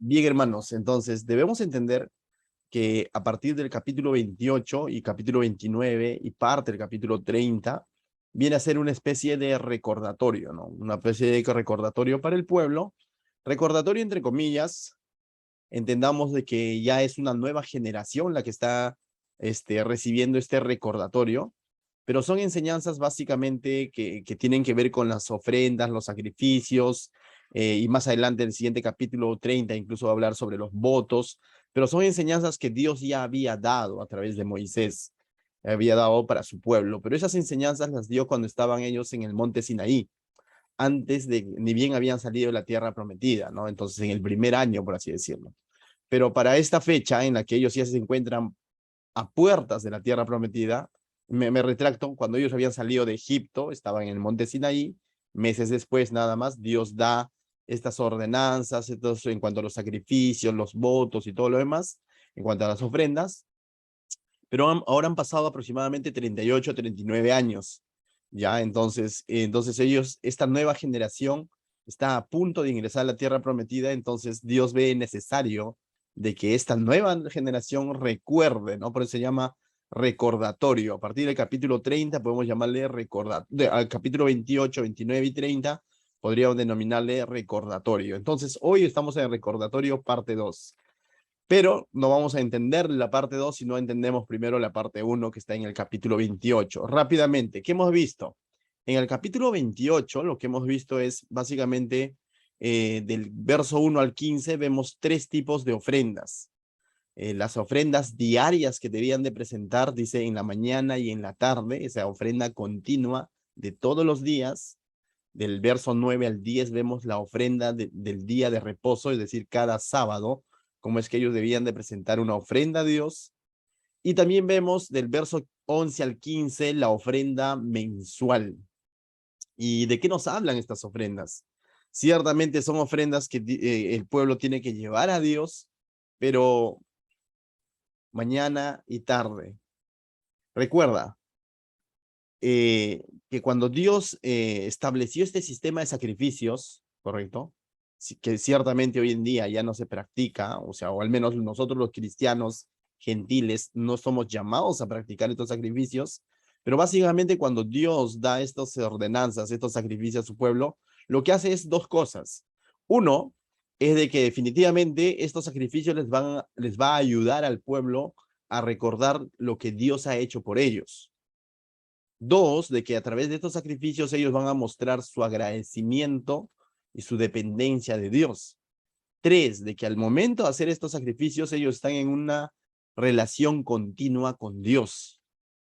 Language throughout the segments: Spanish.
Bien, hermanos, entonces debemos entender que a partir del capítulo 28 y capítulo 29 y parte del capítulo 30 viene a ser una especie de recordatorio, ¿no? Una especie de recordatorio para el pueblo, recordatorio entre comillas, entendamos de que ya es una nueva generación la que está recibiendo este recordatorio, pero son enseñanzas básicamente que tienen que ver con las ofrendas, los sacrificios, y más adelante en el siguiente capítulo 30 incluso va a hablar sobre los votos, pero son enseñanzas que Dios ya había dado a través de Moisés, había dado para su pueblo, pero esas enseñanzas las dio cuando estaban ellos en el monte Sinaí, antes de, ni bien habían salido de la tierra prometida, ¿no? Entonces en el primer año, por así decirlo. Pero para esta fecha en la que ellos ya se encuentran a puertas de la tierra prometida, me retracto, cuando ellos habían salido de Egipto, estaban en el monte Sinaí, meses después nada más, Dios da estas ordenanzas, entonces, en cuanto a los sacrificios, los votos y todo lo demás, en cuanto a las ofrendas, pero ahora han pasado aproximadamente 38, 39 años, ¿ya? Entonces ellos, esta nueva generación está a punto de ingresar a la tierra prometida, entonces Dios ve necesario de que esta nueva generación recuerde, ¿no? Por eso se llama recordatorio. A partir del capítulo 30 podemos llamarle recordatorio, al capítulo 28, 29 y 30 podríamos denominarle recordatorio. Entonces hoy estamos en el recordatorio parte 2. Pero no vamos a entender la parte 2 si no entendemos primero la parte 1 que está en el capítulo 28. Rápidamente, ¿qué hemos visto? En el capítulo 28 lo que hemos visto es básicamente del verso 1 al 15 vemos tres tipos de ofrendas. Las ofrendas diarias que debían de presentar, dice en la mañana y en la tarde, esa ofrenda continua de todos los días. Del verso 9 al 10 vemos la ofrenda del día de reposo, es decir, cada sábado, cómo es que ellos debían de presentar una ofrenda a Dios. Y también vemos del verso 11 al 15 la ofrenda mensual. ¿Y de qué nos hablan estas ofrendas? Ciertamente son ofrendas que el pueblo tiene que llevar a Dios, pero mañana y tarde. Recuerda, que cuando Dios estableció este sistema de sacrificios, ¿correcto? Que ciertamente hoy en día ya no se practica, o sea, o al menos nosotros los cristianos gentiles no somos llamados a practicar estos sacrificios, pero básicamente cuando Dios da estas ordenanzas, estos sacrificios a su pueblo, lo que hace es dos cosas. Uno, es de que definitivamente estos sacrificios les va a ayudar al pueblo a recordar lo que Dios ha hecho por ellos. Dos, de que a través de estos sacrificios ellos van a mostrar su agradecimiento y su dependencia de Dios. Tres, de que al momento de hacer estos sacrificios ellos están en una relación continua con Dios,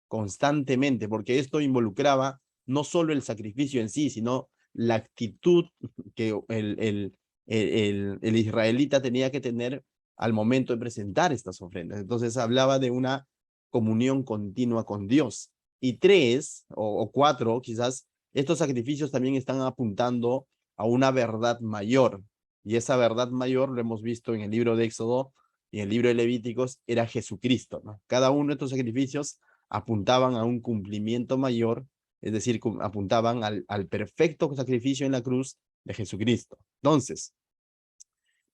constantemente, porque esto involucraba no solo el sacrificio en sí, sino la actitud que el israelita tenía que tener al momento de presentar estas ofrendas. Entonces hablaba de una comunión continua con Dios. Y tres, o cuatro, quizás, estos sacrificios también están apuntando a una verdad mayor. Y esa verdad mayor lo hemos visto en el libro de Éxodo y en el libro de Levíticos, era Jesucristo, ¿no? Cada uno de estos sacrificios apuntaban a un cumplimiento mayor, es decir, apuntaban al perfecto sacrificio en la cruz de Jesucristo. Entonces,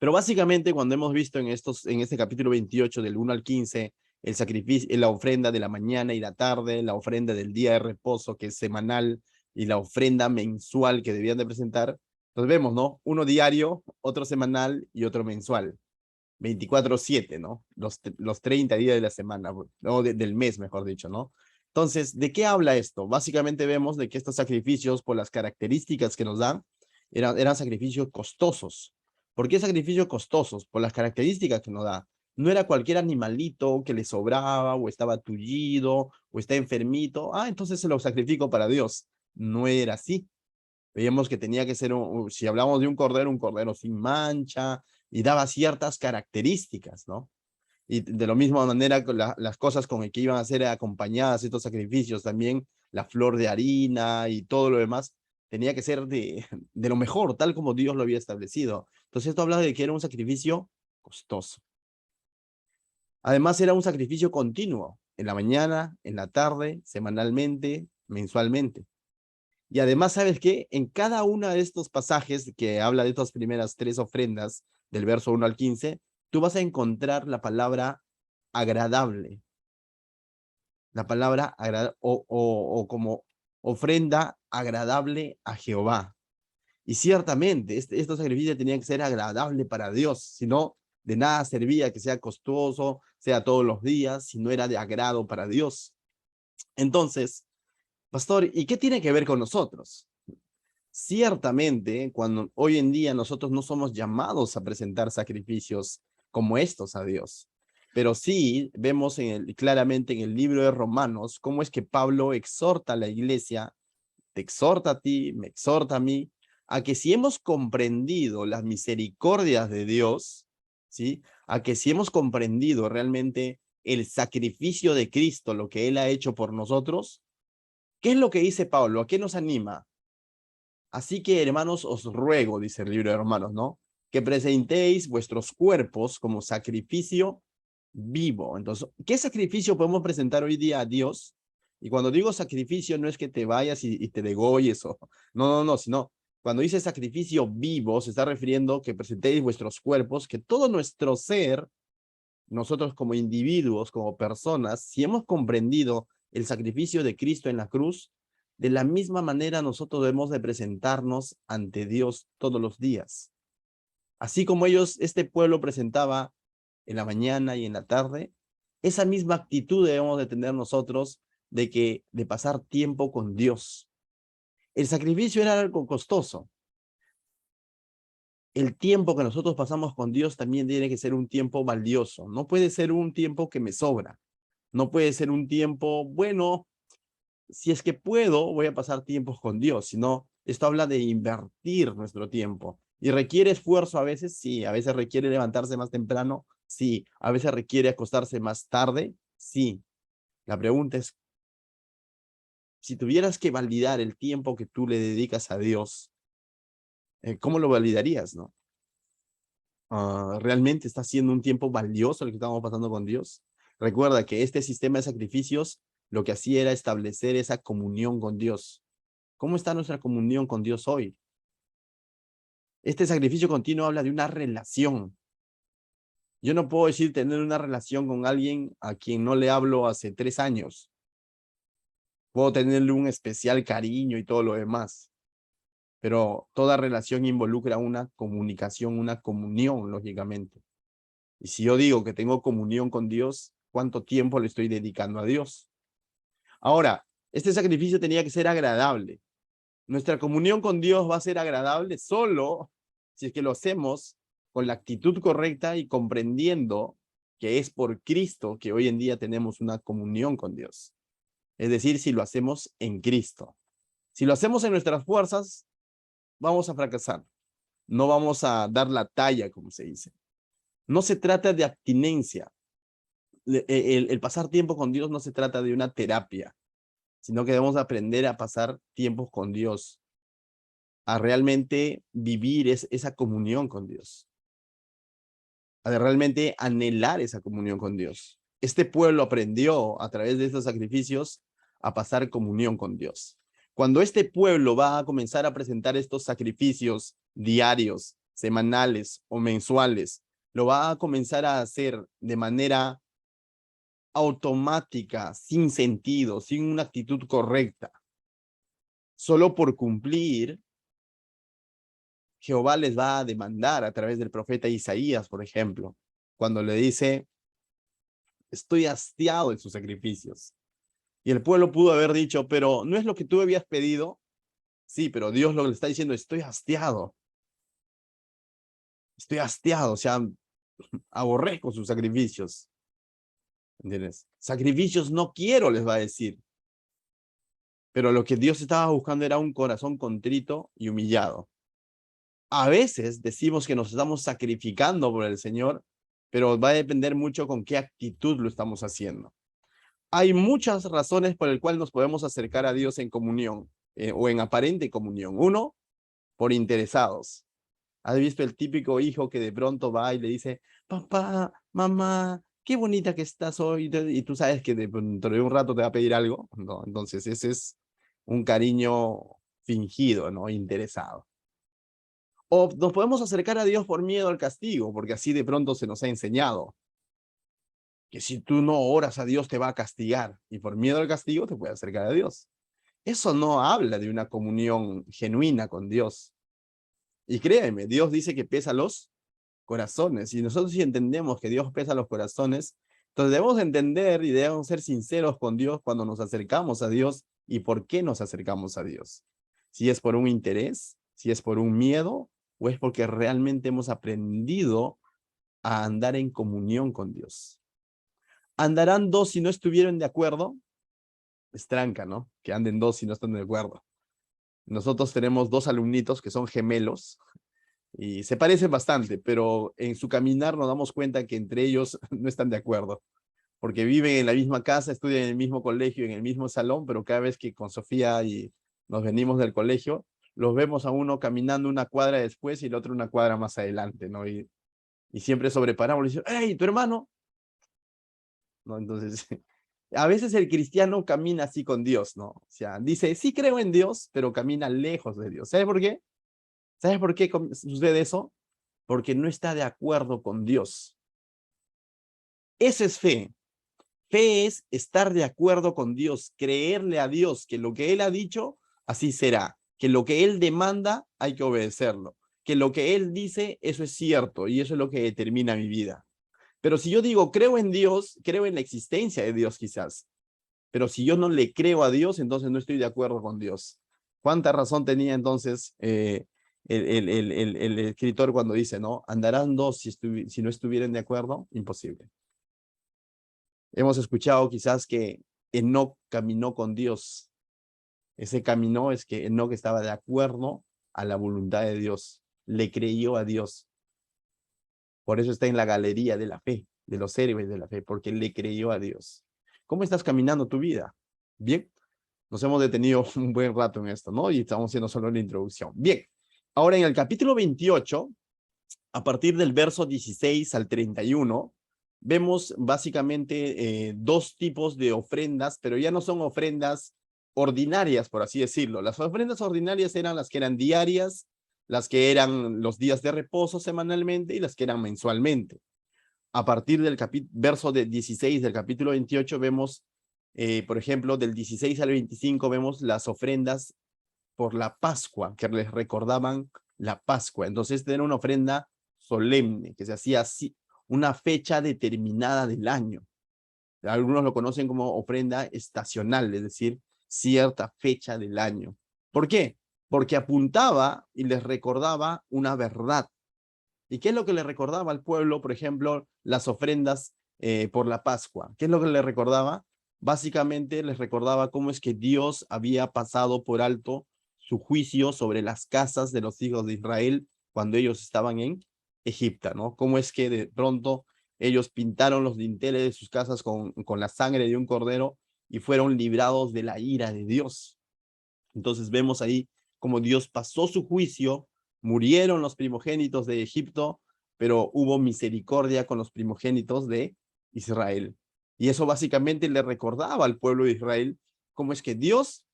pero básicamente cuando hemos visto en este capítulo 28 del 1 al 15, el sacrificio, la ofrenda de la mañana y la tarde, la ofrenda del día de reposo que es semanal y la ofrenda mensual que debían de presentar, pues vemos, ¿no? Uno diario, otro semanal y otro mensual. 24/7, ¿no? Los 30 días de la semana, o del mes, mejor dicho, ¿no? Entonces, ¿de qué habla esto? Básicamente vemos de que estos sacrificios, por las características que nos dan, eran sacrificios costosos. ¿Por qué sacrificios costosos? Por las características que nos da. No era cualquier animalito que le sobraba, o estaba tullido, o está enfermito. Ah, entonces se lo sacrifico para Dios. No era así. Veíamos que tenía que ser, si hablamos de un cordero sin mancha, y daba ciertas características, ¿no? Y de la misma manera, las cosas con el que iban a ser acompañadas estos sacrificios, también la flor de harina y todo lo demás, tenía que ser de lo mejor, tal como Dios lo había establecido. Entonces esto habla de que era un sacrificio costoso. Además era un sacrificio continuo, en la mañana, en la tarde, semanalmente, mensualmente. Y además, ¿sabes qué? En cada uno de estos pasajes que habla de estas primeras 3 ofrendas, del verso 1 al 15, tú vas a encontrar la palabra agradable. La palabra o como ofrenda agradable a Jehová. Y ciertamente, estos sacrificios tenían que ser agradables para Dios, si no, de nada servía que sea costoso, sea todos los días, si no era de agrado para Dios. Entonces, pastor, ¿y qué tiene que ver con nosotros? Ciertamente, cuando hoy en día nosotros no somos llamados a presentar sacrificios como estos a Dios, pero sí vemos claramente en el libro de Romanos cómo es que Pablo exhorta a la iglesia, te exhorta a ti, me exhorta a mí, a que si hemos comprendido las misericordias de Dios, ¿sí? A que si hemos comprendido realmente el sacrificio de Cristo, lo que Él ha hecho por nosotros, ¿qué es lo que dice Pablo? ¿A qué nos anima? Así que, hermanos, os ruego, dice el libro de Romanos, ¿no? Que presentéis vuestros cuerpos como sacrificio vivo. Entonces, ¿qué sacrificio podemos presentar hoy día a Dios? Y cuando digo sacrificio, no es que te vayas y te degolles o... No, sino cuando dice sacrificio vivo, se está refiriendo que presentéis vuestros cuerpos, que todo nuestro ser, nosotros como individuos, como personas, si hemos comprendido el sacrificio de Cristo en la cruz, de la misma manera nosotros debemos de presentarnos ante Dios todos los días. Así como este pueblo presentaba en la mañana y en la tarde, esa misma actitud debemos de tener nosotros de pasar tiempo con Dios. El sacrificio era algo costoso. El tiempo que nosotros pasamos con Dios también tiene que ser un tiempo valioso. No puede ser un tiempo que me sobra. No puede ser un tiempo, bueno, si es que puedo, voy a pasar tiempos con Dios, sino esto habla de invertir nuestro tiempo. ¿Y requiere esfuerzo a veces? Sí. ¿A veces requiere levantarse más temprano? Sí. ¿A veces requiere acostarse más tarde? Sí. La pregunta es, si tuvieras que validar el tiempo que tú le dedicas a Dios, ¿cómo lo validarías, no? ¿Realmente está siendo un tiempo valioso el que estamos pasando con Dios? Recuerda que este sistema de sacrificios lo que hacía era establecer esa comunión con Dios. ¿Cómo está nuestra comunión con Dios hoy? Este sacrificio continuo habla de una relación. Yo no puedo decir tener una relación con alguien a quien no le hablo hace 3 años. Puedo tenerle un especial cariño y todo lo demás, pero toda relación involucra una comunicación, una comunión, lógicamente. Y si yo digo que tengo comunión con Dios, ¿cuánto tiempo le estoy dedicando a Dios? Ahora, este sacrificio tenía que ser agradable. Nuestra comunión con Dios va a ser agradable solo si es que lo hacemos con la actitud correcta y comprendiendo que es por Cristo que hoy en día tenemos una comunión con Dios. Es decir, si lo hacemos en Cristo. Si lo hacemos en nuestras fuerzas, vamos a fracasar. No vamos a dar la talla, como se dice. No se trata de abstinencia. El pasar tiempo con Dios no se trata de una terapia, sino que debemos aprender a pasar tiempos con Dios, a realmente vivir esa comunión con Dios, a realmente anhelar esa comunión con Dios. Este pueblo aprendió a través de estos sacrificios a pasar comunión con Dios. Cuando este pueblo va a comenzar a presentar estos sacrificios diarios, semanales o mensuales, lo va a comenzar a hacer de manera automática, sin sentido, sin una actitud correcta, solo por cumplir. Jehová les va a demandar a través del profeta Isaías, por ejemplo, cuando le dice, estoy hastiado de sus sacrificios. Y el pueblo pudo haber dicho, pero ¿no es lo que tú habías pedido? Sí, pero Dios lo que le está diciendo, estoy hastiado, o sea, aborrezco sus sacrificios. ¿Entiendes? Sacrificios no quiero, les va a decir. Pero lo que Dios estaba buscando era un corazón contrito y humillado. A veces decimos que nos estamos sacrificando por el Señor, pero va a depender mucho con qué actitud lo estamos haciendo. Hay muchas razones por las cuales nos podemos acercar a Dios en comunión o en aparente comunión. Uno, por interesados. ¿Has visto el típico hijo que de pronto va y le dice, papá, mamá, qué bonita que estás hoy? Y tú sabes que dentro de un rato te va a pedir algo. No, entonces ese es un cariño fingido, ¿no? Interesado. O nos podemos acercar a Dios por miedo al castigo, porque así de pronto se nos ha enseñado que si tú no oras a Dios te va a castigar, y por miedo al castigo te puedes acercar a Dios. Eso no habla de una comunión genuina con Dios. Y créeme, Dios dice que pesa los corazones, y nosotros si entendemos que Dios pesa los corazones, entonces debemos entender y debemos ser sinceros con Dios cuando nos acercamos a Dios y por qué nos acercamos a Dios. Si es por un interés, si es por un miedo, o es porque realmente hemos aprendido a andar en comunión con Dios. ¿Andarán dos si no estuvieran de acuerdo? Es tranca, ¿no? Que anden dos si no están de acuerdo. Nosotros tenemos dos alumnitos que son gemelos y se parecen bastante, pero en su caminar nos damos cuenta que entre ellos no están de acuerdo, porque viven en la misma casa, estudian en el mismo colegio, en el mismo salón, pero cada vez que con Sofía y nos venimos del colegio, los vemos a uno caminando una cuadra después y el otro una cuadra más adelante, ¿no? Y siempre sobreparamos y decimos, ¡hey, tu hermano! ¿No? Entonces, a veces el cristiano camina así con Dios, ¿no? O sea, dice, sí creo en Dios, pero camina lejos de Dios. ¿Sabes por qué? ¿Sabes por qué sucede eso? Porque no está de acuerdo con Dios. Esa es fe. Fe es estar de acuerdo con Dios, creerle a Dios que lo que Él ha dicho, así será. Que lo que Él demanda, hay que obedecerlo. Que lo que Él dice, eso es cierto y eso es lo que determina mi vida. Pero si yo digo, creo en Dios, creo en la existencia de Dios quizás, pero si yo no le creo a Dios, entonces no estoy de acuerdo con Dios. ¿Cuánta razón tenía entonces el escritor cuando dice, no, andarán dos si no estuvieran de acuerdo? Imposible. Hemos escuchado quizás que Enoc caminó con Dios. Ese camino es que Enoc estaba de acuerdo a la voluntad de Dios. Le creyó a Dios. Por eso está en la galería de la fe, de los héroes de la fe, porque le creyó a Dios. ¿Cómo estás caminando tu vida? Bien, nos hemos detenido un buen rato en esto, ¿no? Y estamos haciendo solo la introducción. Bien, ahora en el capítulo 28, a partir del verso 16 al 31, vemos básicamente dos tipos de ofrendas, pero ya no son ofrendas ordinarias, por así decirlo. Las ofrendas ordinarias eran las que eran diarias, las que eran los días de reposo semanalmente y las que eran mensualmente. A partir del verso 16 del capítulo 28 vemos, por ejemplo, del 16 al 25 vemos las ofrendas por la Pascua, que les recordaban la Pascua. Entonces era una ofrenda solemne, que se hacía así, una fecha determinada del año. Algunos lo conocen como ofrenda estacional, es decir, cierta fecha del año. ¿Por qué? Porque apuntaba y les recordaba una verdad. ¿Y qué es lo que le recordaba al pueblo, por ejemplo, las ofrendas por la Pascua? ¿Qué es lo que le recordaba? Básicamente les recordaba cómo es que Dios había pasado por alto su juicio sobre las casas de los hijos de Israel cuando ellos estaban en Egipto, ¿no? Cómo es que de pronto ellos pintaron los dinteles de sus casas con la sangre de un cordero y fueron librados de la ira de Dios. Entonces vemos ahí cómo Dios pasó su juicio, murieron los primogénitos de Egipto, pero hubo misericordia con los primogénitos de Israel. Y eso básicamente le recordaba al pueblo de Israel cómo es que Dios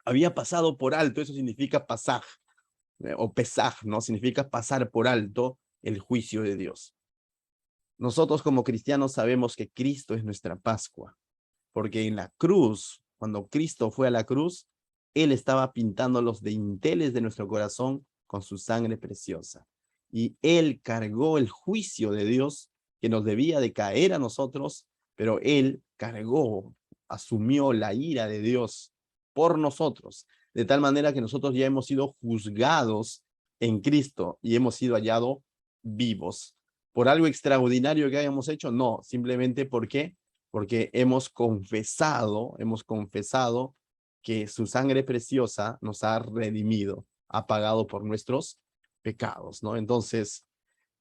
había pasado por alto, eso significa pasaj, o pesaj, ¿no? Significa pasar por alto el juicio de Dios. Nosotros como cristianos sabemos que Cristo es nuestra Pascua, porque en la cruz, cuando Cristo fue a la cruz, Él estaba pintando los dinteles de nuestro corazón con su sangre preciosa. Y Él cargó el juicio de Dios que nos debía de caer a nosotros, pero Él cargó, asumió la ira de Dios por nosotros, de tal manera que nosotros ya hemos sido juzgados en Cristo y hemos sido hallados vivos. ¿Por algo extraordinario que hayamos hecho? No, simplemente porque hemos confesado que su sangre preciosa nos ha redimido, ha pagado por nuestros pecados, ¿no? Entonces,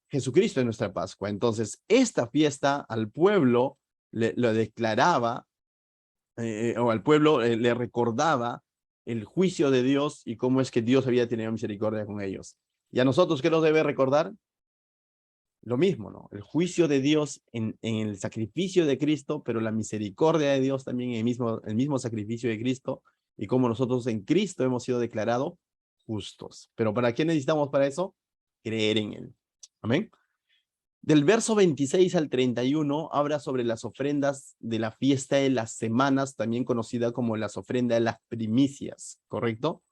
Jesucristo es nuestra Pascua. Entonces, esta fiesta al pueblo lo declaraba, o al pueblo le recordaba el juicio de Dios y cómo es que Dios había tenido misericordia con ellos. ¿Y a nosotros qué nos debe recordar? Lo mismo, ¿no? El juicio de Dios en el sacrificio de Cristo, pero la misericordia de Dios también en el mismo sacrificio de Cristo y cómo nosotros en Cristo hemos sido declarados justos. Pero ¿para qué necesitamos para eso? Creer en Él. Amén. Del verso 26 al 31 habla sobre las ofrendas de la fiesta de las semanas, también conocida como las ofrendas de las primicias, ¿correcto?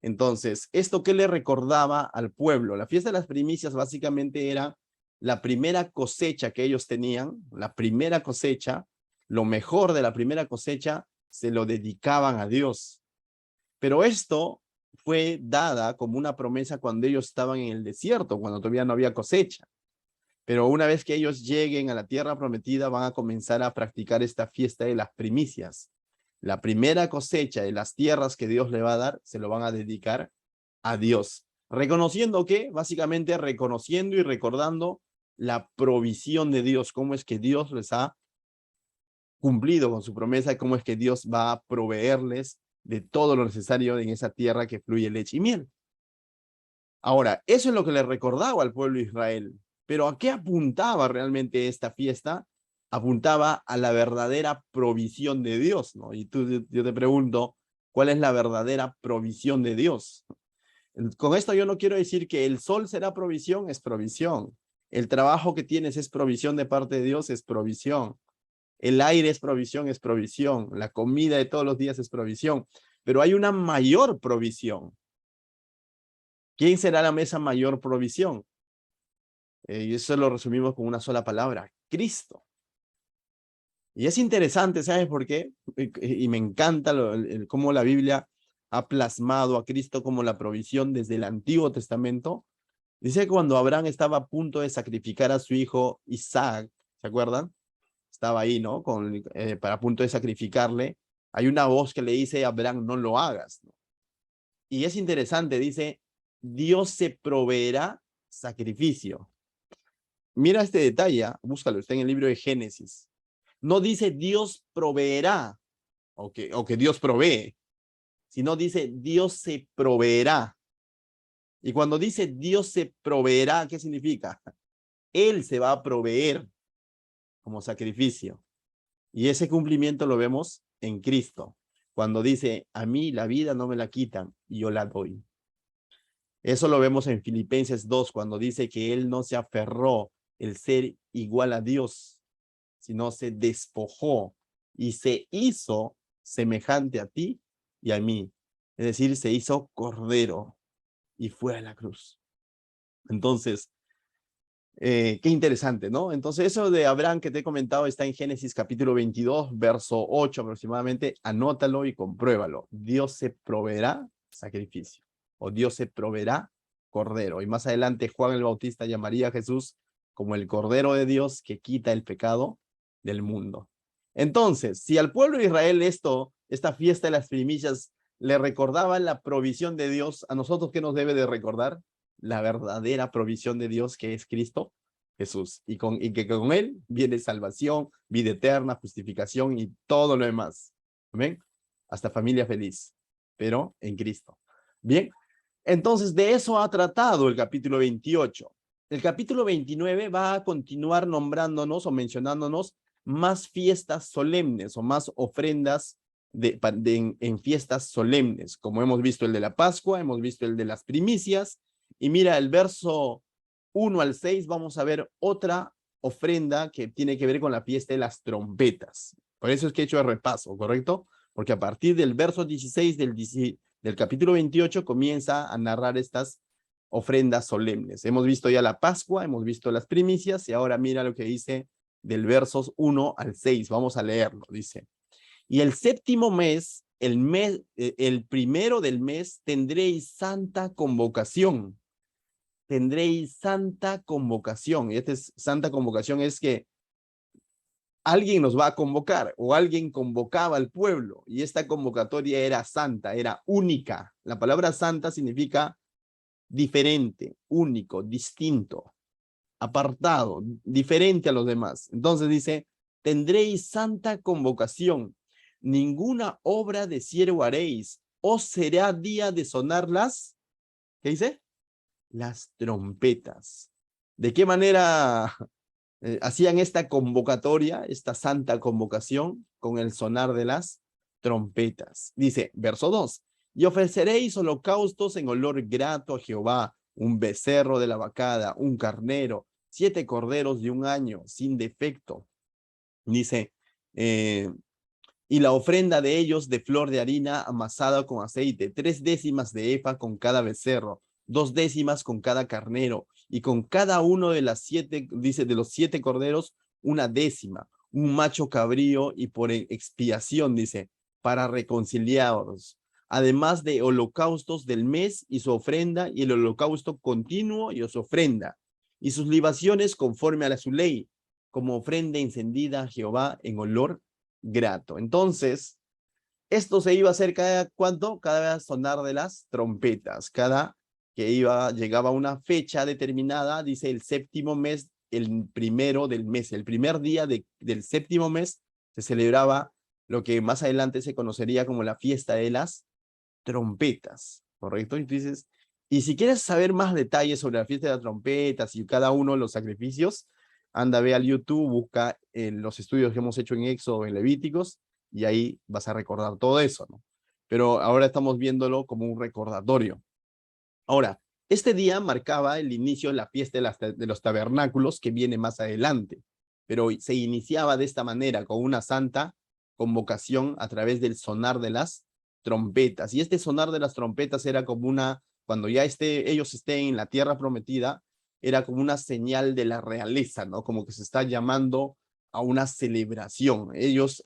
Entonces, ¿esto qué le recordaba al pueblo? La fiesta de las primicias básicamente era la primera cosecha que ellos tenían, la primera cosecha, lo mejor de la primera cosecha, se lo dedicaban a Dios. Pero esto fue dada como una promesa cuando ellos estaban en el desierto, cuando todavía no había cosecha. Pero una vez que ellos lleguen a la tierra prometida, van a comenzar a practicar esta fiesta de las primicias. La primera cosecha de las tierras que Dios le va a dar, se lo van a dedicar a Dios. Reconociendo que, básicamente reconociendo y recordando la provisión de Dios, cómo es que Dios les ha cumplido con su promesa, cómo es que Dios va a proveerles de todo lo necesario en esa tierra que fluye leche y miel. Ahora, eso es lo que le recordaba al pueblo de Israel. Pero ¿a qué apuntaba realmente esta fiesta? Apuntaba a la verdadera provisión de Dios, ¿no? Y yo te pregunto, ¿cuál es la verdadera provisión de Dios? Con esto yo no quiero decir que el sol será provisión, es provisión. El trabajo que tienes es provisión de parte de Dios, es provisión. El aire es provisión, es provisión. La comida de todos los días es provisión. Pero hay una mayor provisión. ¿Quién será la mesa mayor provisión? Y eso lo resumimos con una sola palabra, Cristo. Y es interesante, ¿sabes por qué? Y me encanta cómo la Biblia ha plasmado a Cristo como la provisión desde el Antiguo Testamento. Dice que cuando Abraham estaba a punto de sacrificar a su hijo Isaac, ¿se acuerdan? Estaba ahí, ¿no? Para a punto de sacrificarle. Hay una voz que le dice a Abraham, no lo hagas, ¿no? Y es interesante, dice, Dios se proveerá sacrificio. Mira este detalle, búscalo, está en el libro de Génesis. No dice Dios proveerá o que Dios provee, sino dice Dios se proveerá. Y cuando dice Dios se proveerá, ¿qué significa? Él se va a proveer como sacrificio. Y ese cumplimiento lo vemos en Cristo, cuando dice, a mí la vida no me la quitan y yo la doy. Eso lo vemos en Filipenses 2, cuando dice que Él no se aferró el ser igual a Dios, sino se despojó y se hizo semejante a ti y a mí. Es decir, se hizo cordero y fue a la cruz. Entonces, qué interesante, ¿no? Entonces, eso de Abraham que te he comentado está en Génesis capítulo 22, verso 8 aproximadamente. Anótalo y compruébalo. Dios se proveerá sacrificio o Dios se proveerá cordero. Y más adelante Juan el Bautista llamaría a Jesús como el cordero de Dios que quita el pecado del mundo. Entonces, si al pueblo de Israel esta fiesta de las primicias le recordaba la provisión de Dios, ¿a nosotros qué nos debe de recordar? La verdadera provisión de Dios que es Cristo Jesús y que con él viene salvación, vida eterna, justificación y todo lo demás. Amén. Hasta familia feliz, pero en Cristo. Bien, entonces de eso ha tratado el capítulo 28. El capítulo 29 va a continuar nombrándonos o mencionándonos más fiestas solemnes o más ofrendas en fiestas solemnes, como hemos visto el de la Pascua, hemos visto el de las primicias, y mira el verso 1 al 6, vamos a ver otra ofrenda que tiene que ver con la fiesta de las trompetas. Por eso es que he hecho el repaso, ¿correcto? Porque a partir del verso 16 del capítulo 28 comienza a narrar estas ofrendas solemnes. Hemos visto ya la Pascua, hemos visto las primicias y ahora mira lo que dice del versos 1 al 6. Vamos a leerlo, dice. Y el séptimo mes, el primero del mes, tendréis santa convocación. Tendréis santa convocación. Y esta santa convocación es que alguien nos va a convocar o alguien convocaba al pueblo y esta convocatoria era santa, era única. La palabra santa significa diferente, único, distinto, apartado, diferente a los demás. Entonces dice, tendréis santa convocación, ninguna obra de siervo haréis, os será día de sonar ¿qué dice? Las trompetas. ¿De qué manera hacían esta convocatoria, esta santa convocación con el sonar de las trompetas. Dice, verso 2, y ofreceréis holocaustos en olor grato a Jehová, un becerro de la vacada, un carnero, 7 corderos de un año, sin defecto. Dice, y la ofrenda de ellos de flor de harina amasada con aceite, 3 décimas de efa con cada becerro, 2 décimas con cada carnero, y con cada uno de las 7, dice, de los 7 corderos, 1 décima, un macho cabrío, y por expiación, dice, para reconciliaros, además de holocaustos del mes y su ofrenda, y el holocausto continuo y su ofrenda, y sus libaciones conforme a su ley, como ofrenda encendida a Jehová en olor grato. Entonces, esto se iba a hacer cada cuánto, cada vez sonar de las trompetas, cada que llegaba una fecha determinada, dice el séptimo mes, el primero del mes, el primer día del séptimo mes, se celebraba lo que más adelante se conocería como la fiesta de las trompetas, ¿correcto? Entonces, y si quieres saber más detalles sobre la fiesta de las trompetas y cada uno de los sacrificios, anda, ve al YouTube, busca los estudios que hemos hecho en Éxodo, en Levíticos, y ahí vas a recordar todo eso, ¿no? Pero ahora estamos viéndolo como un recordatorio. Ahora, este día marcaba el inicio de la fiesta de los tabernáculos que viene más adelante, pero se iniciaba de esta manera, con una santa convocación a través del sonar de las trompetas. Y este sonar de las trompetas era como cuando ya ellos estén en la tierra prometida, era como una señal de la realeza, ¿no? Como que se está llamando a una celebración. Ellos,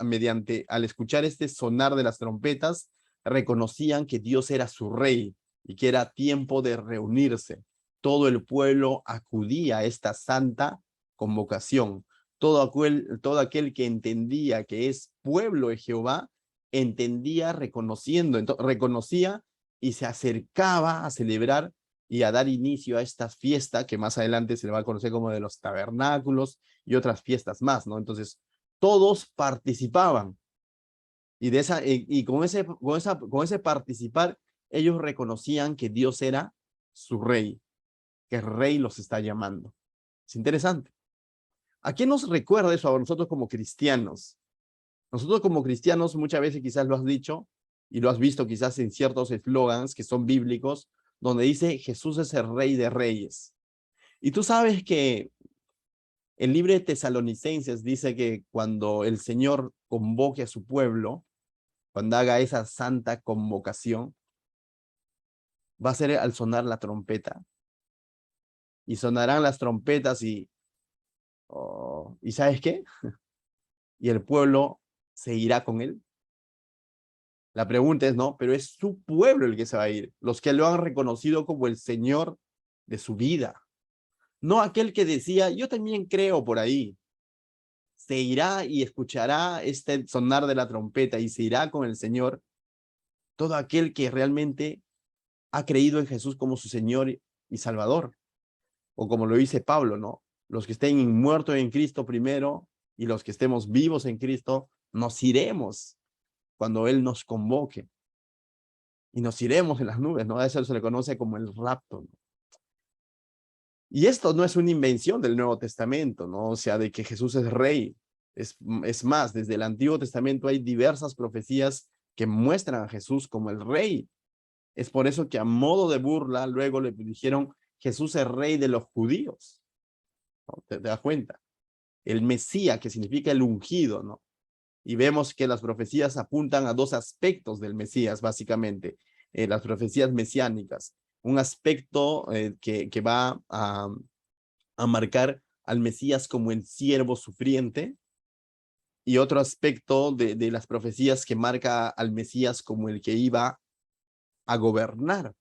al escuchar este sonar de las trompetas, reconocían que Dios era su rey y que era tiempo de reunirse. Todo el pueblo acudía a esta santa convocación. Todo aquel que entendía que es pueblo de Jehová, entendía reconocía y se acercaba a celebrar y a dar inicio a esta fiesta que más adelante se le va a conocer como de los tabernáculos y otras fiestas más, ¿no? Entonces, todos participaban y con ese participar, ellos reconocían que Dios era su rey, que el rey los está llamando. Es interesante. ¿A qué nos recuerda eso a nosotros como cristianos? Nosotros como cristianos muchas veces quizás lo has dicho y lo has visto quizás en ciertos eslogans que son bíblicos, donde dice Jesús es el rey de reyes. Y tú sabes que el libro de Tesalonicenses dice que cuando el Señor convoque a su pueblo, cuando haga esa santa convocación, va a ser al sonar la trompeta. Y sonarán las trompetas ¿y sabes qué? Y el pueblo se irá con él. La pregunta es, no, pero es su pueblo el que se va a ir, los que lo han reconocido como el Señor de su vida. No aquel que decía, yo también creo por ahí. Se irá y escuchará este sonar de la trompeta y se irá con el Señor. Todo aquel que realmente ha creído en Jesús como su Señor y Salvador. O como lo dice Pablo, ¿no? Los que estén muertos en Cristo primero y los que estemos vivos en Cristo, nos iremos cuando Él nos convoque. Y nos iremos en las nubes, ¿no? A eso se le conoce como el rapto, ¿no? Y esto no es una invención del Nuevo Testamento, ¿no? O sea, de que Jesús es rey. Es más, desde el Antiguo Testamento hay diversas profecías que muestran a Jesús como el rey. Es por eso que a modo de burla luego le dijeron Jesús es rey de los judíos, ¿no? ¿Te das cuenta? El Mesías, que significa el ungido, ¿no? Y vemos que las profecías apuntan a 2 aspectos del Mesías, básicamente, las profecías mesiánicas. Un aspecto que va a marcar al Mesías como el siervo sufriente, y otro aspecto de las profecías que marca al Mesías como el que iba a gobernar.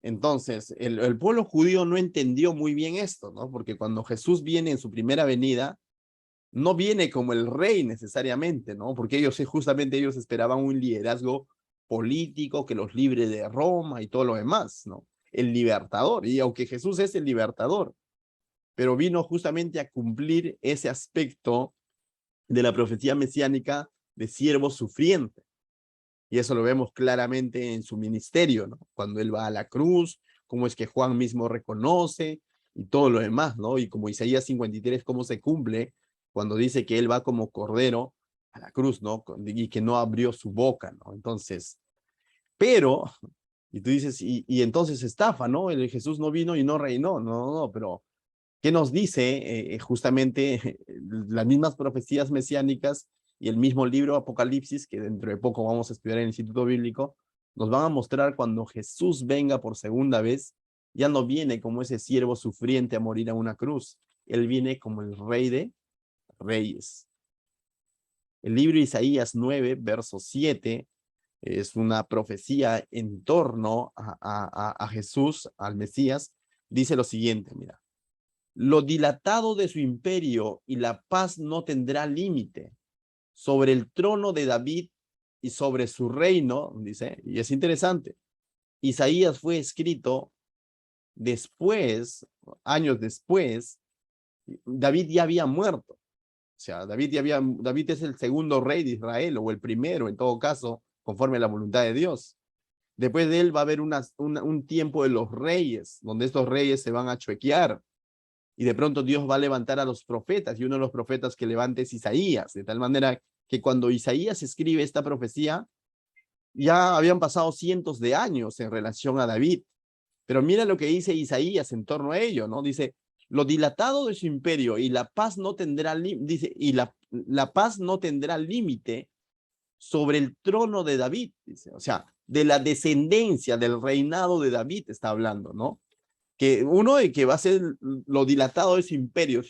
Entonces, el pueblo judío no entendió muy bien esto, ¿no? Porque cuando Jesús viene en su primera venida, no viene como el rey necesariamente, ¿no? Porque justamente ellos esperaban un liderazgo político que los libre de Roma y todo lo demás, ¿no? El libertador, y aunque Jesús es el libertador, pero vino justamente a cumplir ese aspecto de la profecía mesiánica de siervo sufriente. Y eso lo vemos claramente en su ministerio, ¿no? Cuando él va a la cruz, cómo es que Juan mismo reconoce y todo lo demás, ¿no? Y como Isaías 53, cómo se cumple cuando dice que él va como cordero a la cruz, ¿no? Y que no abrió su boca, ¿no? Entonces, pero, y tú dices, y entonces estafa, ¿no? El Jesús no vino y no reinó, no, pero ¿qué nos dice justamente las mismas profecías mesiánicas y el mismo libro Apocalipsis, que dentro de poco vamos a estudiar en el Instituto Bíblico, nos van a mostrar cuando Jesús venga por segunda vez, ya no viene como ese siervo sufriente a morir a una cruz, él viene como el rey de reyes. El libro de Isaías 9, verso 7, es una profecía en torno a Jesús, al Mesías, dice lo siguiente, mira. Lo dilatado de su imperio y la paz no tendrá límite sobre el trono de David y sobre su reino, dice, y es interesante. Isaías fue escrito después, años después, David ya había muerto. O sea, David es el segundo rey de Israel, o el primero, en todo caso, conforme a la voluntad de Dios. Después de él va a haber un tiempo de los reyes, donde estos reyes se van a chuequear. Y de pronto Dios va a levantar a los profetas, y uno de los profetas que levante es Isaías, de tal manera que cuando Isaías escribe esta profecía, ya habían pasado cientos de años en relación a David. Pero mira lo que dice Isaías en torno a ello, ¿no? Dice, lo dilatado de su imperio y la paz no tendrá, dice, y la paz no tendrá límite sobre el trono de David, dice, o sea, de la descendencia del reinado de David está hablando, ¿no? Que uno de que va a ser lo dilatado de su imperio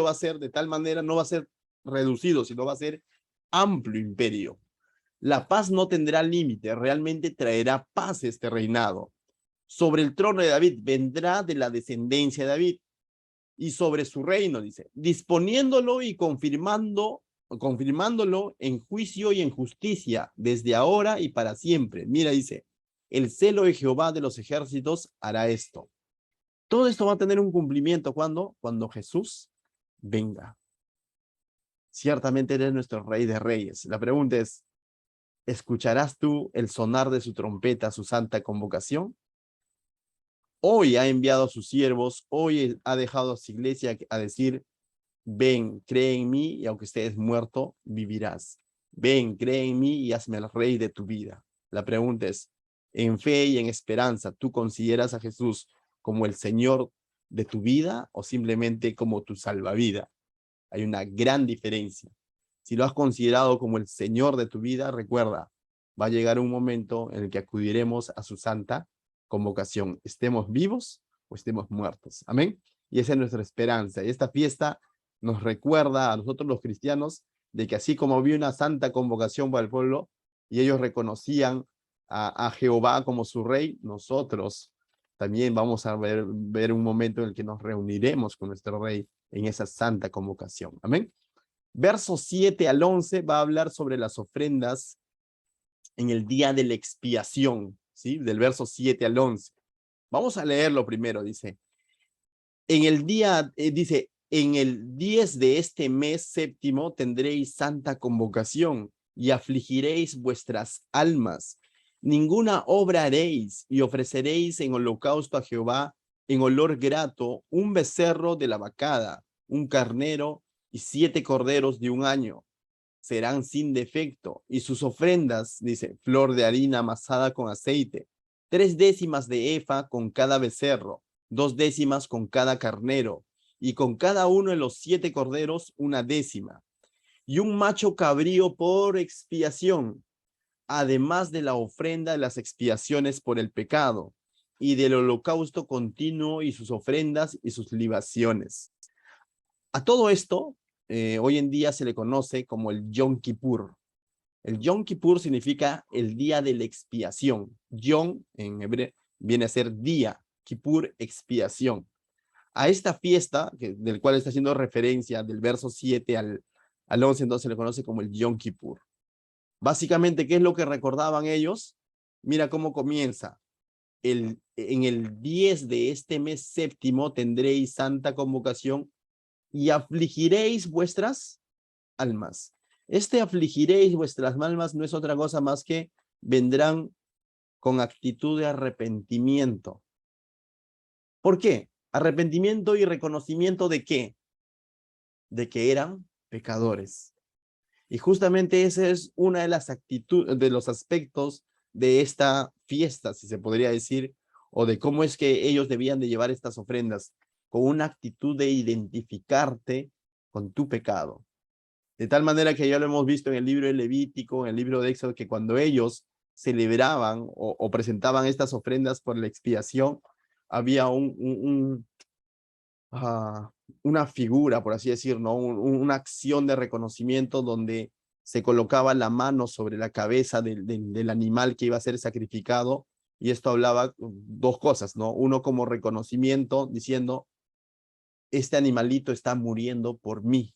va a ser de tal manera, no va a ser reducido, sino va a ser amplio imperio. La paz no tendrá límite, realmente traerá paz este reinado. Sobre el trono de David vendrá de la descendencia de David y sobre su reino, dice, disponiéndolo y confirmándolo en juicio y en justicia desde ahora y para siempre. Mira, dice, el celo de Jehová de los ejércitos hará esto. Todo esto va a tener un cumplimiento cuando Jesús venga. Ciertamente eres nuestro rey de reyes. La pregunta es, ¿escucharás tú el sonar de su trompeta, su santa convocación? Hoy ha enviado a sus siervos, hoy ha dejado a su iglesia a decir, ven, cree en mí y aunque estés muerto, vivirás. Ven, cree en mí y hazme el rey de tu vida. La pregunta es, en fe y en esperanza, ¿tú consideras a Jesús como el Señor de tu vida o simplemente como tu salvavida? Hay una gran diferencia. Si lo has considerado como el Señor de tu vida, recuerda, va a llegar un momento en el que acudiremos a su santa convocación, estemos vivos o estemos muertos. Amén. Y esa es nuestra esperanza. Y esta fiesta nos recuerda a nosotros los cristianos de que así como había una santa convocación para el pueblo y ellos reconocían a Jehová como su rey, nosotros también vamos a ver un momento en el que nos reuniremos con nuestro rey en esa santa convocación. Amén. Versos 7 al 11 va a hablar sobre las ofrendas en el día de la expiación, ¿sí? Del verso 7 al 11. Vamos a leerlo primero, dice. En el día, dice, en el 10 de este mes séptimo tendréis santa convocación y afligiréis vuestras almas. Ninguna obra haréis y ofreceréis en holocausto a Jehová en olor grato un becerro de la vacada, un carnero y 7 corderos de un año. Serán sin defecto y sus ofrendas, dice, flor de harina amasada con aceite, 3 décimas de efa con cada becerro, 2 décimas con cada carnero, y con cada uno de los 7 corderos 1 décima, y un macho cabrío por expiación, además de la ofrenda de las expiaciones por el pecado, y del holocausto continuo y sus ofrendas y sus libaciones. A todo esto, hoy en día se le conoce como el Yom Kippur. El Yom Kippur significa el día de la expiación. Yom en hebreo viene a ser día, Kippur, expiación. A esta fiesta, del cual está haciendo referencia del verso 7 al 11, entonces se le conoce como el Yom Kippur. Básicamente, ¿qué es lo que recordaban ellos? Mira cómo comienza. En el 10 de este mes séptimo tendréis santa convocación y afligiréis vuestras almas. Este afligiréis vuestras almas no es otra cosa más que vendrán con actitud de arrepentimiento. ¿Por qué? Arrepentimiento y reconocimiento de qué? De que eran pecadores. Y justamente ese es una de las actitudes, de los aspectos de esta fiesta, si se podría decir, o de cómo es que ellos debían de llevar estas ofrendas, con una actitud de identificarte con tu pecado. De tal manera que ya lo hemos visto en el libro de Levítico, en el libro de Éxodo, que cuando ellos celebraban o presentaban estas ofrendas por la expiación, había una figura, por así decirlo, ¿no? Una acción de reconocimiento donde se colocaba la mano sobre la cabeza del animal que iba a ser sacrificado, y esto hablaba dos cosas, ¿no? Uno como reconocimiento, diciendo, este animalito está muriendo por mí,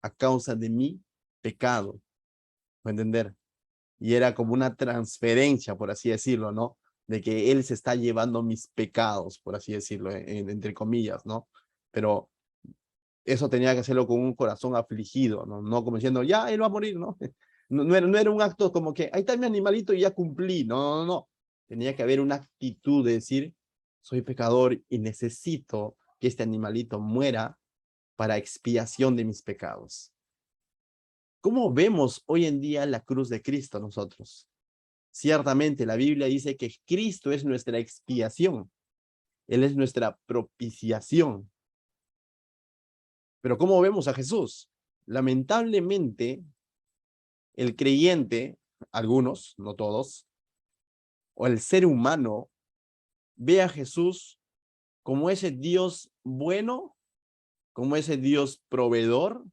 a causa de mi pecado, ¿me entender? Y era como una transferencia, por así decirlo, ¿no? De que él se está llevando mis pecados, por así decirlo, entre comillas, ¿no? Pero eso tenía que hacerlo con un corazón afligido, ¿no? No como diciendo, ya, él va a morir, ¿no? No era un acto como que, ahí está mi animalito y ya cumplí, no, no, no. Tenía que haber una actitud de decir, soy pecador y necesito que este animalito muera para expiación de mis pecados. ¿Cómo vemos hoy en día la cruz de Cristo nosotros? Ciertamente la Biblia dice que Cristo es nuestra expiación, Él es nuestra propiciación. Pero ¿cómo vemos a Jesús? Lamentablemente, el creyente, algunos, no todos, o el ser humano, ve a Jesús como ese Dios bueno, como ese Dios proveedor,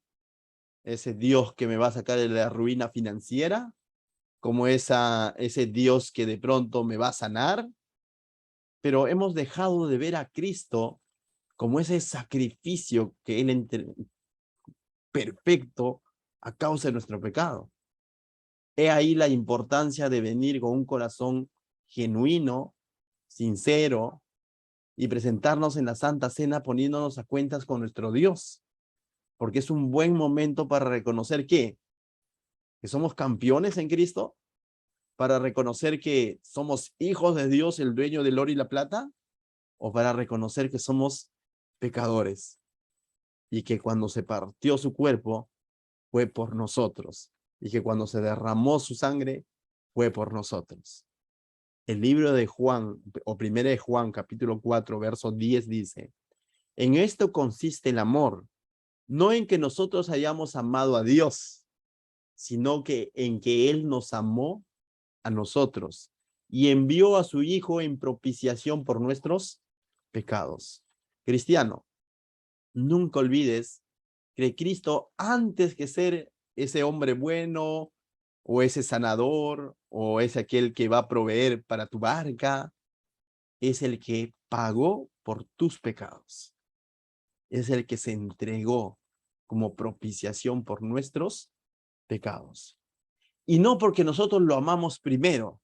ese Dios que me va a sacar de la ruina financiera, como ese Dios que de pronto me va a sanar, pero hemos dejado de ver a Cristo como ese sacrificio que Él perfecto a causa de nuestro pecado. He ahí la importancia de venir con un corazón genuino, sincero, y presentarnos en la Santa Cena poniéndonos a cuentas con nuestro Dios, porque es un buen momento para reconocer que somos campeones en Cristo, para reconocer que somos hijos de Dios, el dueño del oro y la plata, o para reconocer que somos pecadores y que cuando se partió su cuerpo fue por nosotros y que cuando se derramó su sangre fue por nosotros. El libro de Juan, o primera de Juan, capítulo 4, verso 10 dice, en esto consiste el amor, no en que nosotros hayamos amado a Dios, sino que en que Él nos amó a nosotros y envió a su Hijo en propiciación por nuestros pecados. Cristiano, nunca olvides que Cristo, antes que ser ese hombre bueno, o ese sanador, o es aquel que va a proveer para tu barca, es el que pagó por tus pecados. Es el que se entregó como propiciación por nuestros pecados. Y no porque nosotros lo amamos primero,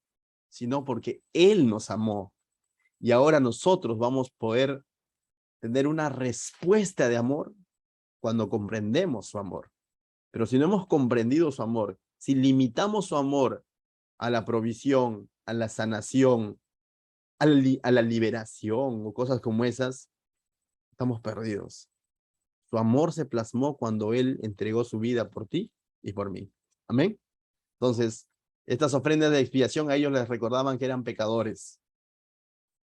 sino porque Él nos amó. Y ahora nosotros vamos a poder tener una respuesta de amor cuando comprendemos su amor. Pero si no hemos comprendido su amor, si limitamos su amor a la provisión, a la sanación, a la liberación o cosas como esas, estamos perdidos. Su amor se plasmó cuando Él entregó su vida por ti y por mí. Amén. Entonces, estas ofrendas de expiación a ellos les recordaban que eran pecadores,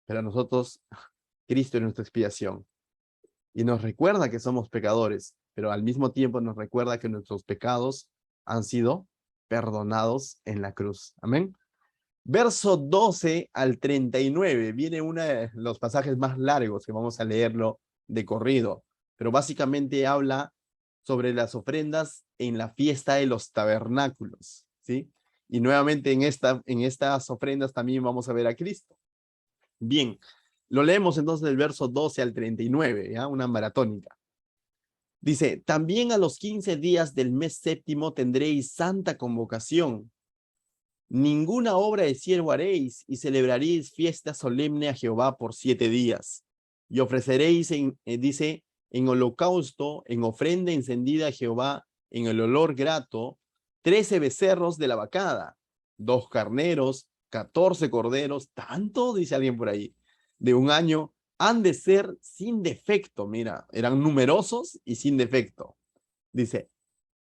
pero a nosotros, Cristo es nuestra expiación. Y nos recuerda que somos pecadores, pero al mismo tiempo nos recuerda que nuestros pecados han sido perdonados en la cruz. Amén. Verso 12 al 39 viene uno de los pasajes más largos que vamos a leerlo de corrido, pero básicamente habla sobre las ofrendas en la fiesta de los tabernáculos, ¿sí? Y nuevamente en estas ofrendas también vamos a ver a Cristo. Bien, lo leemos entonces del verso 12 al 39, ¿ya? Una maratónica. Dice, también a los 15 días del mes séptimo tendréis santa convocación. Ninguna obra de siervo haréis, y celebraréis fiesta solemne a Jehová por 7 días. Y ofreceréis, dice, en holocausto, en ofrenda encendida a Jehová, en el olor grato, 13 becerros de la vacada, 2 carneros, 14 corderos, tanto, dice alguien por ahí, de un año, han de ser sin defecto. Mira, eran numerosos y sin defecto. Dice,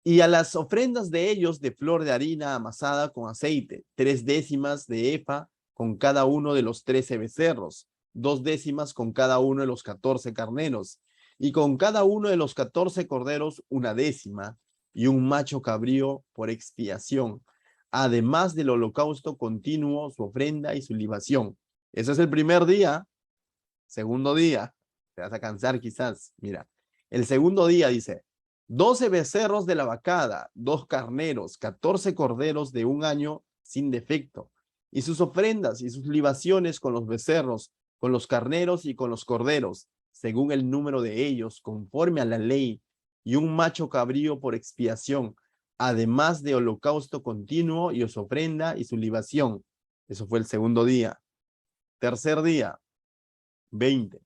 Y a las ofrendas de ellos de flor de harina amasada con aceite, 3 décimas de efa con cada uno de los 13 becerros, 2 décimas con cada uno de los 14 carneros, y con cada uno de los 14 corderos 1 décima, y un macho cabrío por expiación, además del holocausto continuo, su ofrenda y su libación. Ese es el primer día. Segundo día, te vas a cansar quizás. Mira, el segundo día dice: 12 becerros de la vacada, 2 carneros, 14 corderos de 1 año sin defecto, y sus ofrendas y sus libaciones con los becerros, con los carneros y con los corderos, según el número de ellos, conforme a la ley, y un macho cabrío por expiación, además de holocausto continuo y su ofrenda y su libación. Eso fue el segundo día. Tercer día, 20.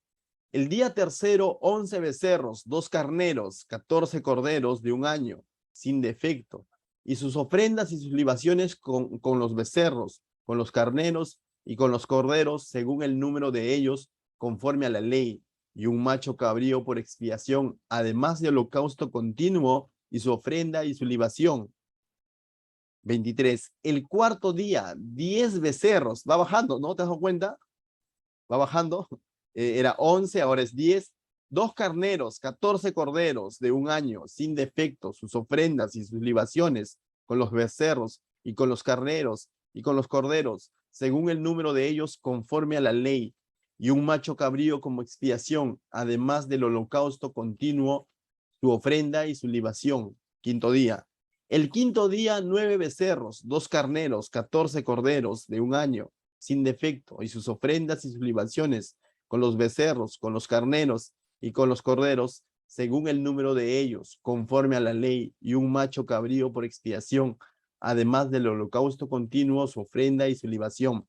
El día tercero, 11 becerros, 2 carneros, 14 corderos de 1 año, sin defecto, y sus ofrendas y sus libaciones con los becerros, con los carneros y con los corderos, según el número de ellos, conforme a la ley, y un macho cabrío por expiación, además de holocausto continuo y su ofrenda y su libación. 23. El cuarto día, 10 becerros, va bajando, ¿no? ¿Te has dado cuenta? Va bajando. Era 11, ahora es 10. 2 carneros, 14 corderos de 1 año, sin defecto, sus ofrendas y sus libaciones, con los becerros y con los carneros y con los corderos, según el número de ellos, conforme a la ley, y un macho cabrío como expiación, además del holocausto continuo, su ofrenda y su libación. Quinto día. El quinto día, 9 becerros, 2 carneros, 14 corderos de 1 año, sin defecto, y sus ofrendas y sus libaciones, con los becerros, con los carneros y con los corderos, según el número de ellos, conforme a la ley, y un macho cabrío por expiación, además del holocausto continuo, su ofrenda y su libación.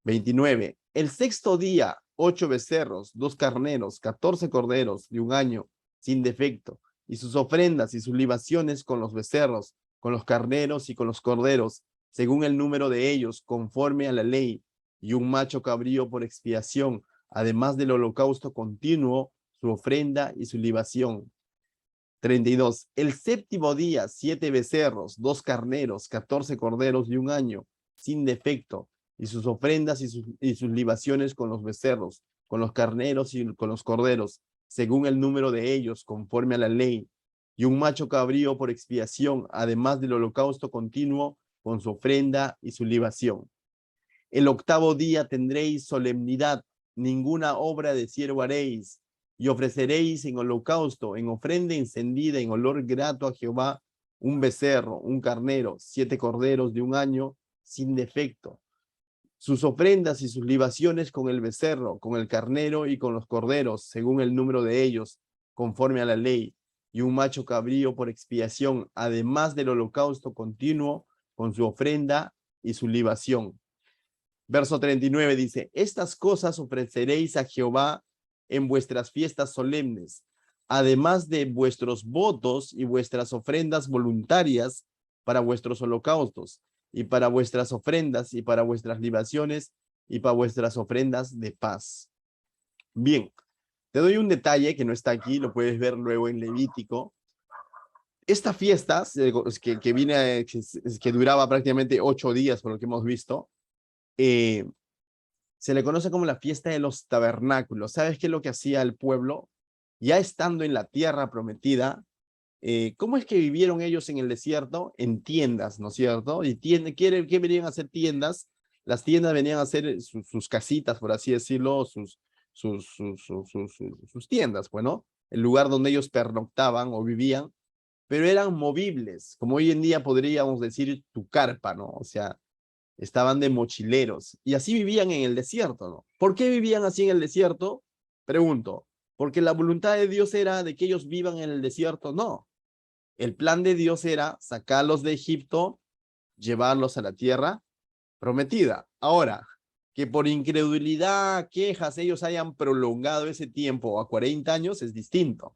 29. El sexto día, 8 becerros, 2 carneros, 14 corderos de 1 año, sin defecto, y sus ofrendas y sus libaciones con los becerros, con los carneros y con los corderos, según el número de ellos, conforme a la ley, y un macho cabrío por expiación, además del holocausto continuo, su ofrenda y su libación. 32. El séptimo día, 7 becerros, 2 carneros, 14 corderos de 1 año, sin defecto, y sus ofrendas y sus libaciones con los becerros, con los carneros y con los corderos, según el número de ellos, conforme a la ley, y un macho cabrío por expiación, además del holocausto continuo, con su ofrenda y su libación. El octavo día tendréis solemnidad, ninguna obra de siervo haréis, y ofreceréis en holocausto, en ofrenda encendida, en olor grato a Jehová, un becerro, un carnero, 7 corderos de 1 año, sin defecto. Sus ofrendas y sus libaciones con el becerro, con el carnero y con los corderos, según el número de ellos, conforme a la ley, y un macho cabrío por expiación, además del holocausto continuo, con su ofrenda y su libación. Verso 39 dice: estas cosas ofreceréis a Jehová en vuestras fiestas solemnes, además de vuestros votos y vuestras ofrendas voluntarias para vuestros holocaustos, y para vuestras ofrendas, y para vuestras libaciones, y para vuestras ofrendas de paz. Bien, te doy un detalle que no está aquí, lo puedes ver luego en Levítico. Esta fiesta, que duraba prácticamente 8 días, por lo que hemos visto, se le conoce como la fiesta de los tabernáculos. ¿Sabes qué es lo que hacía el pueblo? Ya estando en la tierra prometida, ¿cómo es que vivieron ellos en el desierto? En tiendas, ¿no es cierto? ¿Y qué venían a hacer tiendas? Las tiendas venían a hacer sus casitas, por así decirlo, sus tiendas, bueno, el lugar donde ellos pernoctaban o vivían, pero eran movibles, como hoy en día podríamos decir tu carpa, ¿no? O sea, estaban de mochileros y así vivían en el desierto, ¿no? ¿Por qué vivían así en el desierto? Pregunto, ¿porque la voluntad de Dios era de que ellos vivan en el desierto? No. El plan de Dios era sacarlos de Egipto, llevarlos a la tierra prometida. Ahora, que por incredulidad, quejas, ellos hayan prolongado ese tiempo a 40 años es distinto.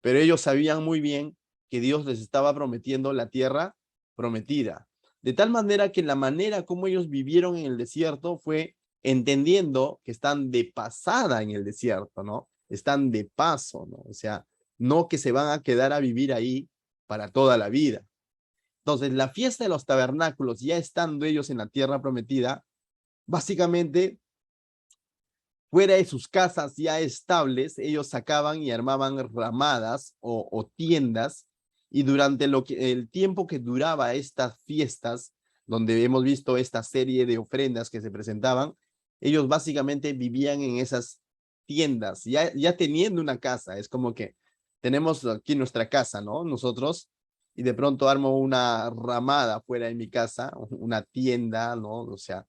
Pero ellos sabían muy bien que Dios les estaba prometiendo la tierra prometida. De tal manera que la manera como ellos vivieron en el desierto fue entendiendo que están de pasada en el desierto, ¿no? Están de paso, ¿no? O sea, no que se van a quedar a vivir ahí, para toda la vida. Entonces, la fiesta de los tabernáculos, ya estando ellos en la tierra prometida, básicamente, fuera de sus casas ya estables, ellos sacaban y armaban ramadas o tiendas, y durante el tiempo que duraba estas fiestas, donde hemos visto esta serie de ofrendas que se presentaban, ellos básicamente vivían en esas tiendas, ya teniendo una casa. Es como que tenemos aquí nuestra casa, ¿no? Nosotros, y de pronto armo una ramada fuera de mi casa, una tienda, ¿no? O sea,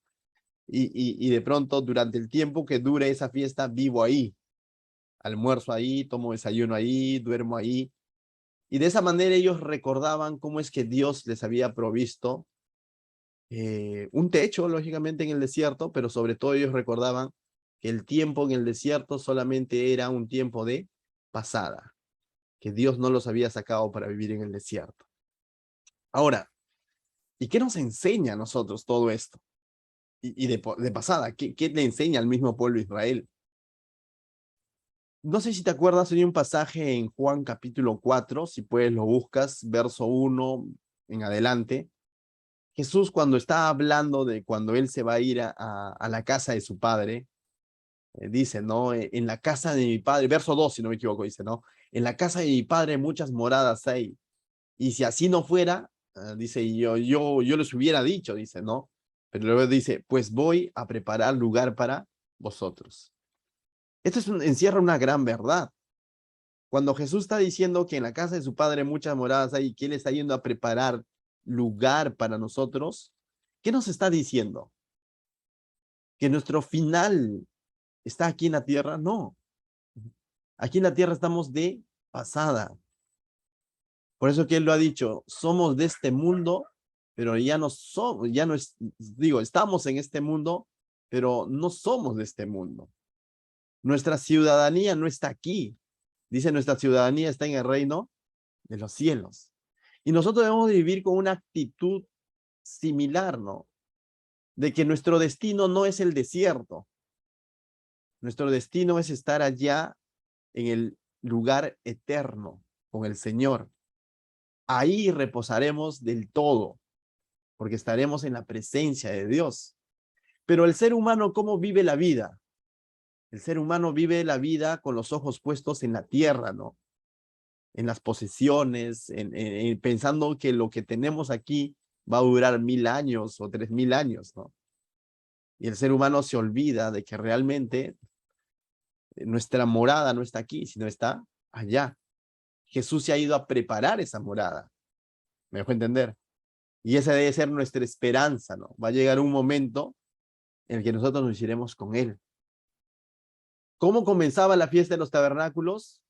y de pronto durante el tiempo que dure esa fiesta vivo ahí, almuerzo ahí, tomo desayuno ahí, duermo ahí, y de esa manera ellos recordaban cómo es que Dios les había provisto un techo, lógicamente, en el desierto, pero sobre todo ellos recordaban que el tiempo en el desierto solamente era un tiempo de pasada, que Dios no los había sacado para vivir en el desierto. Ahora, ¿y qué nos enseña a nosotros todo esto? Y de pasada, ¿qué le enseña al mismo pueblo de Israel? No sé si te acuerdas, hay un pasaje en Juan capítulo 4, si puedes lo buscas, verso 1 en adelante. Jesús, cuando está hablando de cuando él se va a ir a la casa de su padre, dice, ¿no? En la casa de mi padre, verso 2, si no me equivoco, dice, ¿no? En la casa de mi padre muchas moradas hay, y si así no fuera, dice, yo les hubiera dicho, dice, ¿no? Pero luego dice, pues voy a preparar lugar para vosotros. Esto encierra una gran verdad. Cuando Jesús está diciendo que en la casa de su padre muchas moradas hay y que él está yendo a preparar lugar para nosotros, ¿qué nos está diciendo? ¿Que nuestro final está aquí en la tierra? No. Aquí en la tierra estamos de pasada. Por eso que él lo ha dicho, somos de este mundo, pero ya no somos, ya no es, digo, estamos en este mundo, pero no somos de este mundo. Nuestra ciudadanía no está aquí. Dice, nuestra ciudadanía está en el reino de los cielos. Y nosotros debemos de vivir con una actitud similar, ¿no? De que nuestro destino no es el desierto. Nuestro destino es estar allá en el lugar eterno con el Señor. Ahí reposaremos del todo, porque estaremos en la presencia de Dios. Pero el ser humano, ¿cómo vive la vida? El ser humano vive la vida con los ojos puestos en la tierra, ¿no? En las posesiones, pensando que lo que tenemos aquí va a durar 1000 años o 3000 años, ¿no? Y el ser humano se olvida de que realmente nuestra morada no está aquí, sino está allá. Jesús se ha ido a preparar esa morada. ¿Me dejo entender? Y esa debe ser nuestra esperanza, ¿no? Va a llegar un momento en el que nosotros nos iremos con Él. ¿Cómo comenzaba la fiesta de los tabernáculos?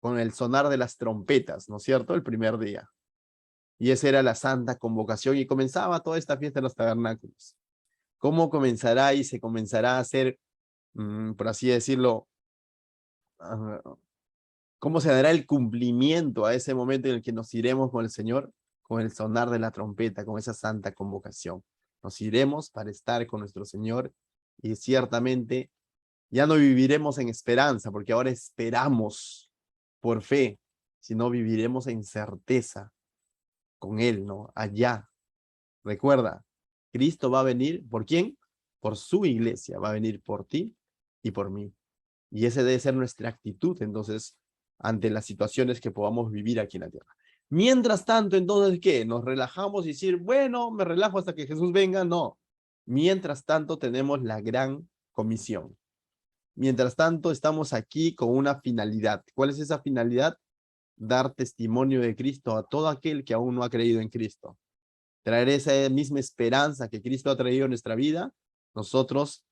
Con el sonar de las trompetas, ¿no es cierto? El primer día. Y esa era la santa convocación y comenzaba toda esta fiesta de los tabernáculos. ¿Cómo comenzará y se comenzará a hacer, por así decirlo, cómo se dará el cumplimiento a ese momento en el que nos iremos con el Señor? Con el sonar de la trompeta, con esa santa convocación. Nos iremos para estar con nuestro Señor y ciertamente ya no viviremos en esperanza, porque ahora esperamos por fe, sino viviremos en certeza con Él, ¿no? Allá. Recuerda, Cristo va a venir, ¿por quién? Por su iglesia, va a venir por ti y por mí. Y esa debe ser nuestra actitud, entonces, ante las situaciones que podamos vivir aquí en la tierra. Mientras tanto, entonces, ¿qué? ¿Nos relajamos y decir, bueno, me relajo hasta que Jesús venga? No. Mientras tanto, tenemos la gran comisión. Mientras tanto, estamos aquí con una finalidad. ¿Cuál es esa finalidad? Dar testimonio de Cristo a todo aquel que aún no ha creído en Cristo. Traer esa misma esperanza que Cristo ha traído en nuestra vida, nosotros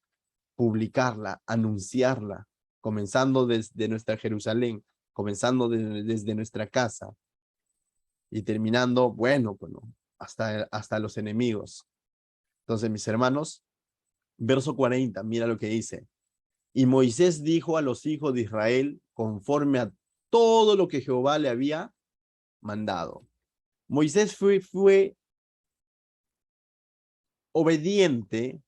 publicarla, anunciarla, comenzando desde nuestra Jerusalén, comenzando desde nuestra casa y terminando, bueno, hasta los enemigos. Entonces, mis hermanos, verso 40, mira lo que dice. Y Moisés dijo a los hijos de Israel conforme a todo lo que Jehová le había mandado. Moisés fue obediente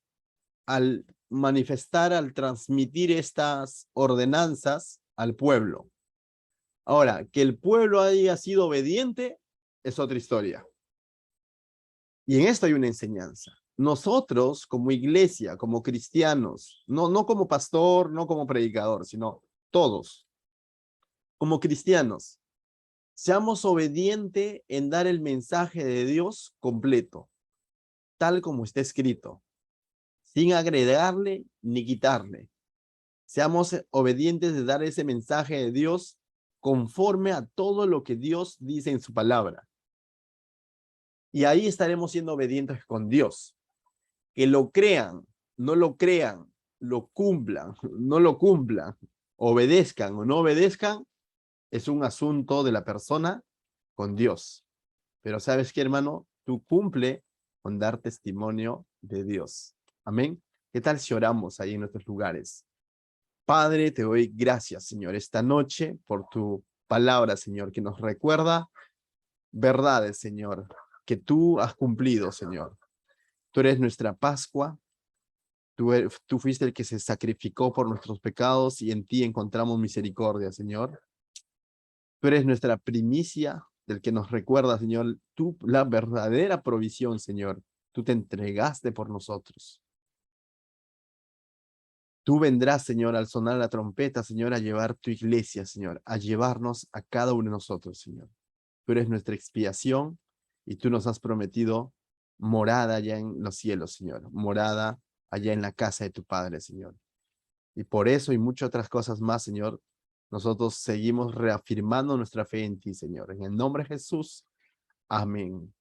al manifestar, al transmitir estas ordenanzas al pueblo. Ahora, que el pueblo haya sido obediente es otra historia. Y en esto hay una enseñanza. Nosotros, como iglesia, como cristianos, no como pastor, no como predicador, sino todos, como cristianos, seamos obedientes en dar el mensaje de Dios completo, tal como está escrito, sin agregarle ni quitarle. Seamos obedientes de dar ese mensaje de Dios conforme a todo lo que Dios dice en su palabra. Y ahí estaremos siendo obedientes con Dios. Que lo crean, no lo crean, lo cumplan, no lo cumplan, obedezcan o no obedezcan, es un asunto de la persona con Dios. Pero ¿sabes qué, hermano? Tú cumple con dar testimonio de Dios. Amén. ¿Qué tal si oramos ahí en nuestros lugares? Padre, te doy gracias, Señor, esta noche por tu palabra, Señor, que nos recuerda verdades, Señor, que tú has cumplido, Señor. Tú eres nuestra Pascua, tú fuiste el que se sacrificó por nuestros pecados y en ti encontramos misericordia, Señor. Tú eres nuestra primicia, del que nos recuerda, Señor, tú la verdadera provisión, Señor. Tú te entregaste por nosotros. Tú vendrás, Señor, al sonar la trompeta, Señor, a llevar tu iglesia, Señor, a llevarnos a cada uno de nosotros, Señor. Tú eres nuestra expiación y tú nos has prometido morada allá en los cielos, Señor, morada allá en la casa de tu Padre, Señor. Y por eso y muchas otras cosas más, Señor, nosotros seguimos reafirmando nuestra fe en ti, Señor. En el nombre de Jesús, amén.